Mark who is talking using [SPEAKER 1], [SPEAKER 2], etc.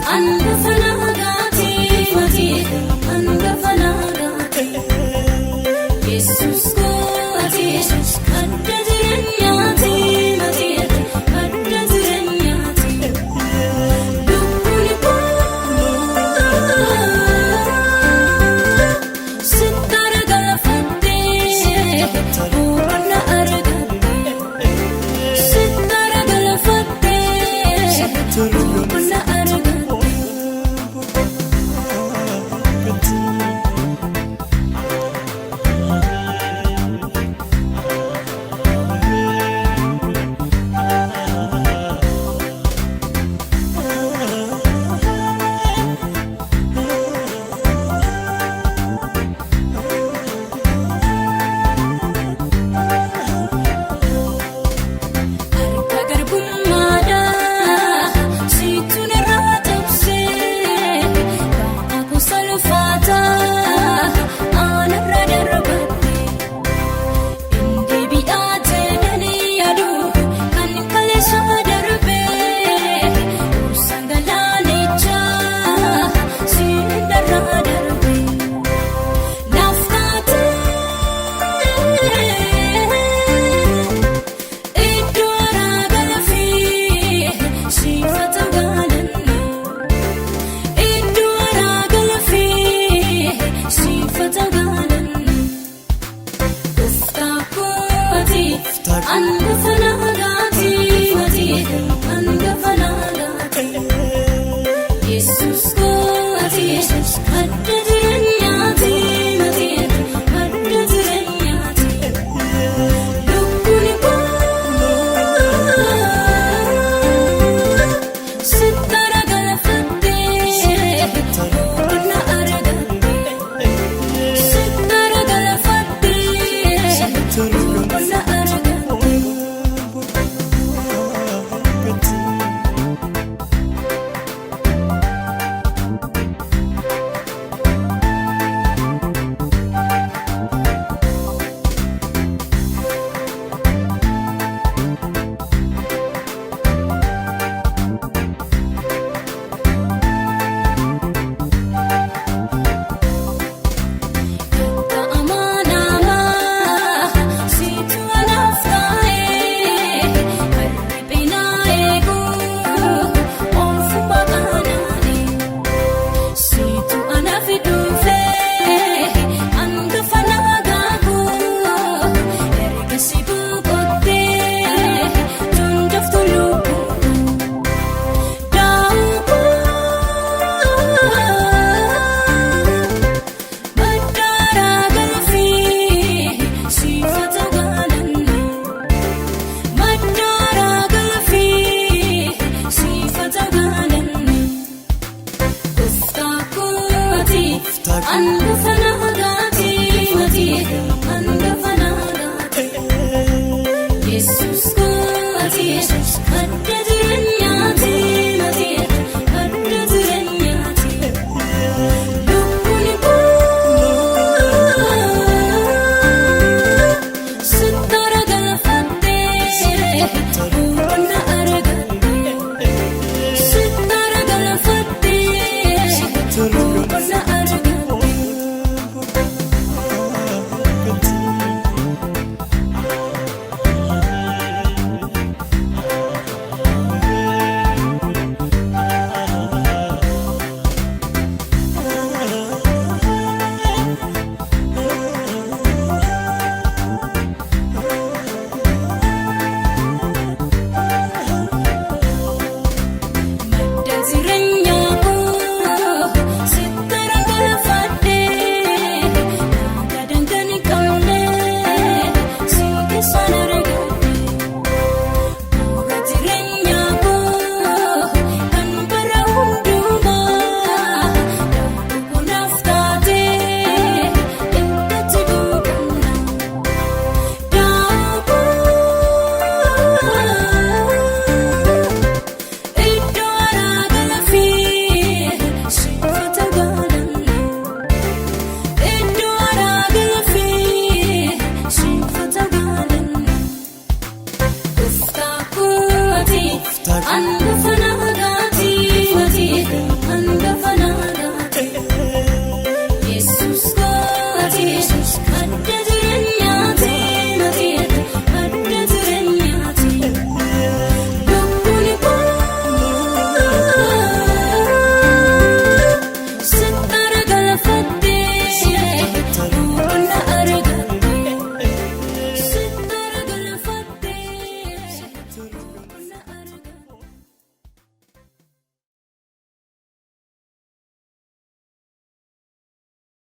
[SPEAKER 1] Angafanagati mati angafanagati Jesus ko ati adda jireenyaati mati adda jireenyaati dukkuni ko sittara galafatte bu'uura argatte sittara galafatte bu'uura argatte. Angafanagati mati angafanagati Jesus ko ati adda jireenyaati mati adda jireenyaati dukkuni ko sittara galafatte bu'uura argatte sittara galafatte bu'uura argatte. Angafanagati mati angafanagati Jesus ko ati adda jireenyaati mati adda jireenyaati dukkuni ko sittara galafatte bu'uura argatte sittara galafatte bu'uura argatte.
[SPEAKER 2] Angafanagati